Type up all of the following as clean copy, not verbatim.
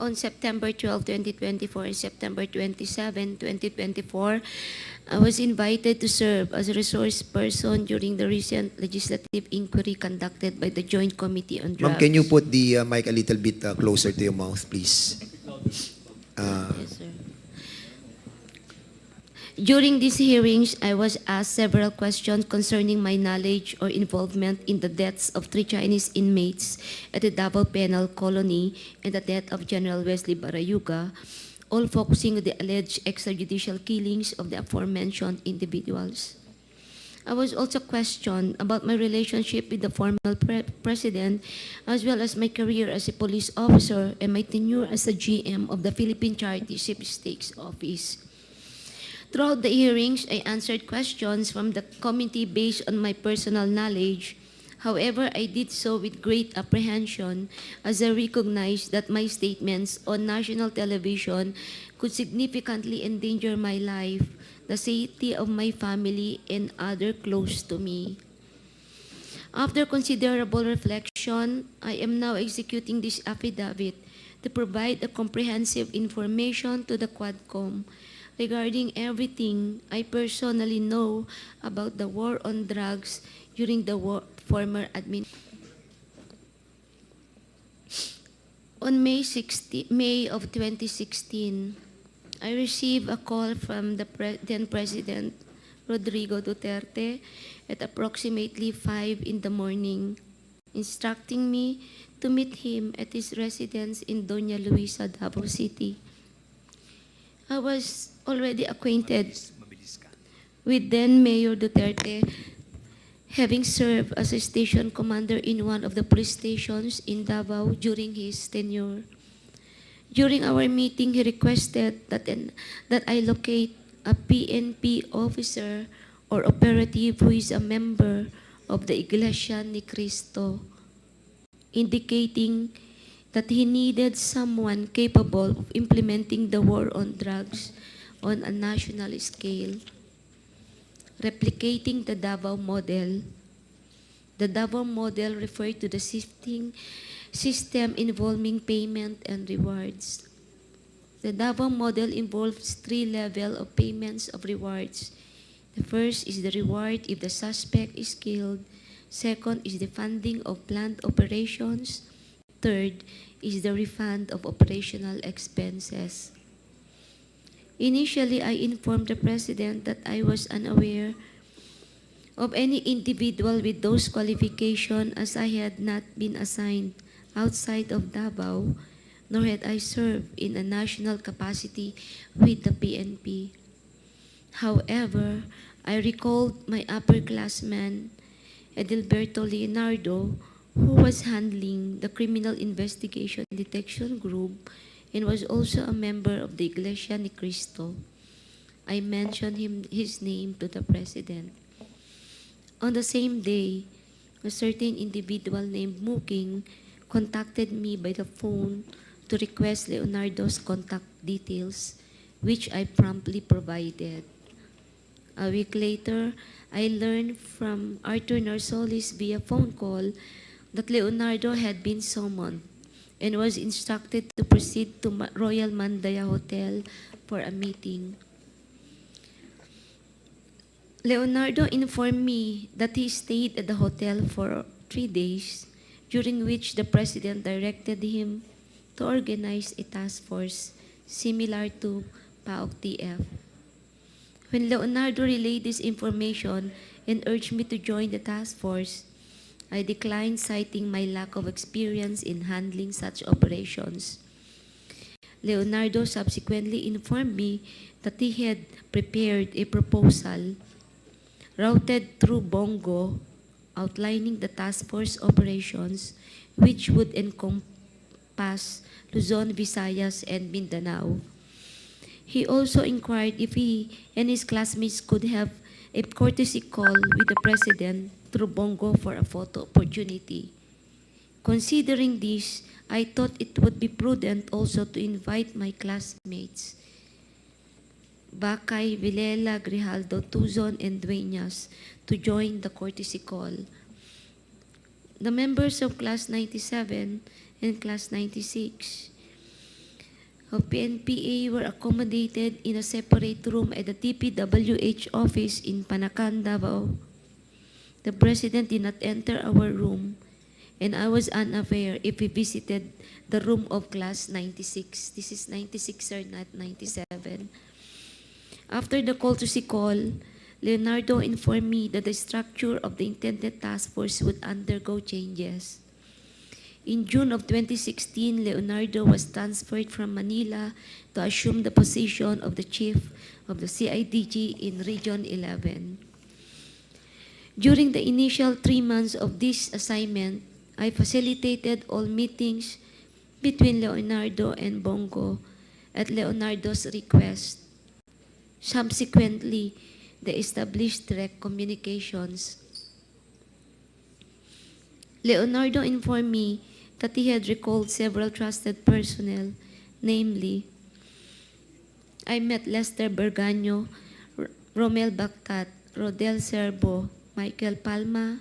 On September 12, 2024 and September 27, 2024, I was invited to serve as a resource person during the recent legislative inquiry conducted by the Joint Committee on Drugs. Ma'am, can you put the mic a little bit closer to your mouth, please? Yes, sir. During these hearings, I was asked several questions concerning my knowledge or involvement in the deaths of 3 Chinese inmates at the Davao Penal Colony and the death of General Wesley Barayuga, all focusing on the alleged extrajudicial killings of the aforementioned individuals. I was also questioned about my relationship with the former president, as well as my career as a police officer and my tenure as a GM of the Philippine Charity Sweepstakes Office. Throughout the hearings, I answered questions from the committee based on my personal knowledge. However, I did so with great apprehension as I recognized that my statements on national television could significantly endanger my life, the safety of my family, and others close to me. After considerable reflection, I am now executing this affidavit to provide a comprehensive information to the quad-comm regarding everything I personally know about the war on drugs during the former administration. On May of 2016, I received a call from the then President Rodrigo Duterte at approximately 5 in the morning, instructing me to meet him at his residence in Doña Luisa, Davao City. I was already acquainted with then Mayor Duterte, having served as a station commander in one of the police stations in Davao during his tenure. During our meeting, he requested that I locate a PNP officer or operative who is a member of the Iglesia ni Cristo, indicating that he needed someone capable of implementing the war on drugs on a national scale, replicating the Davao model. The Davao model referred to the system involving payment and rewards. The Davao model involves 3 levels of payments of rewards. The first is the reward if the suspect is killed. Second is the funding of planned operations. Third is the refund of operational expenses. Initially, I informed the President that I was unaware of any individual with those qualifications as I had not been assigned outside of Davao, nor had I served in a national capacity with the PNP. However, I recalled my upperclassman, Edilberto Leonardo, who was handling the Criminal Investigation Detection Group and was also a member of the Iglesia ni Cristo. I mentioned his name to the President. On the same day, a certain individual named Muking contacted me by the phone to request Leonardo's contact details, which I promptly provided. A week later, I learned from Arthur Narsolis via phone call that Leonardo had been summoned and was instructed to proceed to Royal Mandaya Hotel for a meeting. Leonardo informed me that he stayed at the hotel for 3 days, during which the President directed him to organize a task force similar to PAOK-TF. When Leonardo relayed this information and urged me to join the task force, I declined, citing my lack of experience in handling such operations. Leonardo subsequently informed me that he had prepared a proposal routed through Bongo outlining the task force operations, which would encompass Luzon, Visayas, and Mindanao. He also inquired if he and his classmates could have a courtesy call with the President through Bongo for a photo opportunity. Considering this, I thought it would be prudent also to invite my classmates, Bakay, Villela, Grijaldo, Tuzon, and Dueñas, to join the courtesy call. The members of Class 97 and Class 96 of PNPA were accommodated in a separate room at the DPWH office in Panacan, Davao. The President did not enter our room, and I was unaware if he visited the room of class 96. This is 96, sir, not 97. After the call to call, Leonardo informed me that the structure of the intended task force would undergo changes. In June of 2016, Leonardo was transferred from Manila to assume the position of the chief of the CIDG in Region 11. During the initial 3 months of this assignment, I facilitated all meetings between Leonardo and Bongo at Leonardo's request. Subsequently, they established direct communications. Leonardo informed me that he had recalled several trusted personnel, namely, I met Lester Berganyo, Romel Bactat, Rodel Serbo, Michael Palma,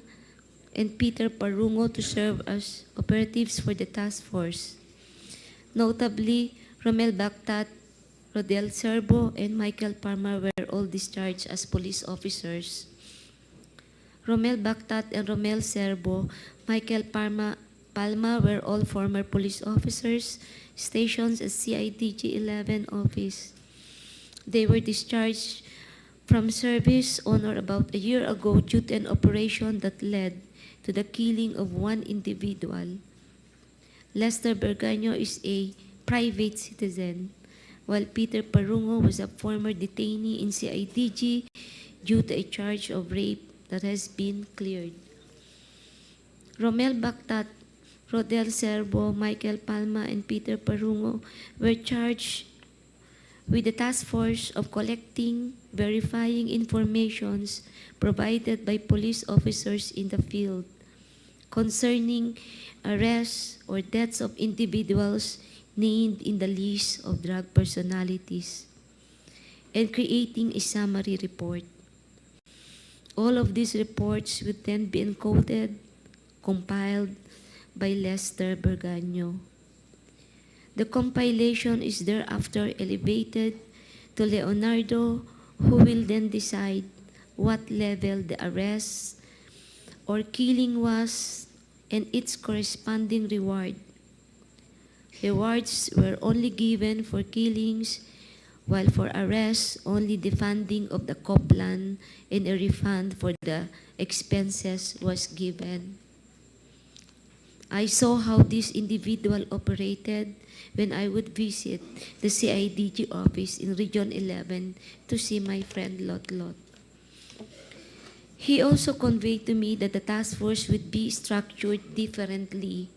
and Peter Parungo to serve as operatives for the task force. Notably, Romel Bactat, Rodel Serbo, and Michael Palma were all discharged as police officers. Romel Bactat and Romel Serbo, Michael Palma were all former police officers stationed at CIDG 11 office. They were discharged from service on or about a year ago due to an operation that led to the killing of one individual. Lester Berganyo is a private citizen, while Peter Parungo was a former detainee in CIDG due to a charge of rape that has been cleared. Romel Bactat, Rodel Serbo, Michael Palma, and Peter Parungo were charged with the task force of collecting, verifying informations provided by police officers in the field concerning arrests or deaths of individuals named in the list of drug personalities, and creating a summary report. All of these reports would then be encoded, compiled by Lester Berganyo. The compilation is thereafter elevated to Leonardo, who will then decide what level the arrest or killing was and its corresponding reward. Rewards were only given for killings, while for arrests, only the funding of the co-plan and a refund for the expenses was given. I saw how this individual operated when I would visit the CIDG office in Region 11 to see my friend Lot Lot. He also conveyed to me that the task force would be structured differently,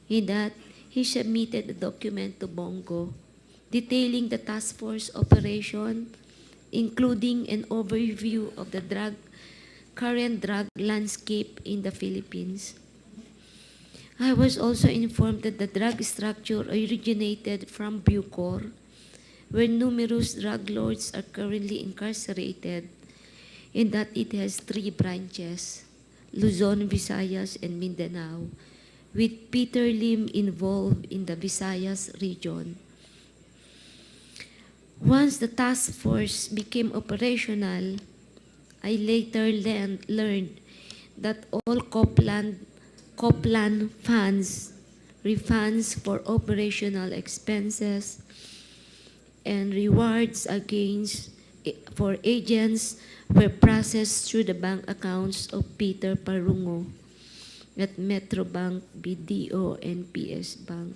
in that he submitted a document to Bongo detailing the task force operation, including an overview of the current drug landscape in the Philippines. I was also informed that the drug structure originated from Bucor, where numerous drug lords are currently incarcerated, and that it has 3 branches, Luzon, Visayas, and Mindanao, with Peter Lim involved in the Visayas region. Once the task force became operational, I later learned that all co-plan funds, refunds for operational expenses, and rewards for agents were processed through the bank accounts of Peter Parungo at Metrobank, BDO, and PS Bank.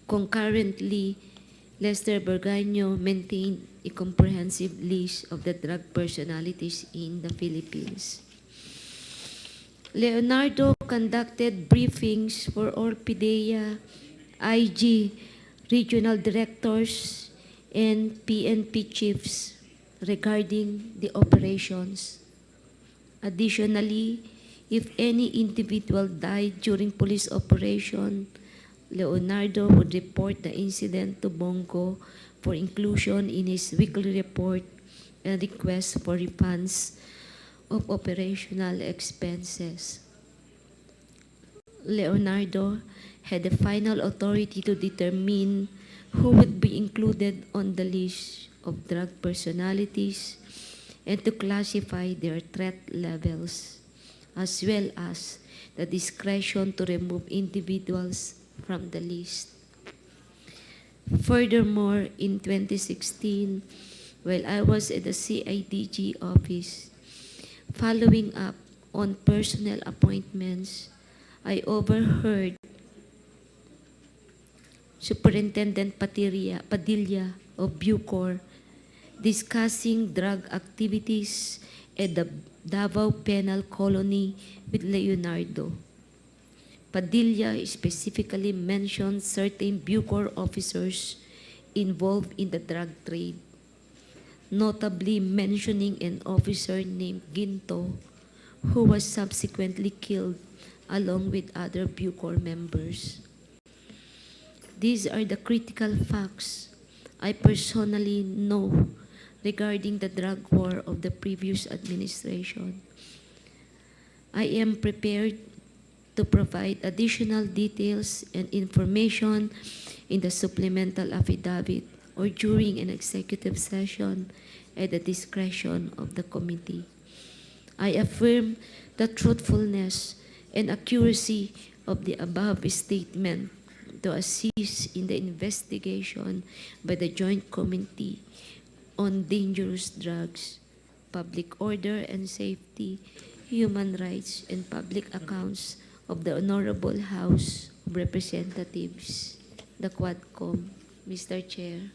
Concurrently, Lester Berganyo maintained a comprehensive list of the drug personalities in the Philippines. Leonardo conducted briefings for all PDEA, IG, regional directors, and PNP chiefs regarding the operations. Additionally, if any individual died during police operation, Leonardo would report the incident to Bongo for inclusion in his weekly report and request for refunds of operational expenses. Leonardo had the final authority to determine who would be included on the list of drug personalities and to classify their threat levels, as well as the discretion to remove individuals from the list. Furthermore, in 2016, while I was at the CIDG office, following up on personnel appointments, I overheard Superintendent Padilla of Bucor discussing drug activities at the Davao Penal Colony with Leonardo. Padilla specifically mentioned certain Bucor officers involved in the drug trade, notably mentioning an officer named Ginto, who was subsequently killed along with other Bucor members. These are the critical facts I personally know regarding the drug war of the previous administration. I am prepared to provide additional details and information in the supplemental affidavit or during an executive session at the discretion of the committee. I affirm the truthfulness and accuracy of the above statement to assist in the investigation by the Joint Committee on Dangerous Drugs, Public Order and Safety, Human Rights, and Public Accounts of the Honorable House of Representatives, the quad-comm. Mr. Chair.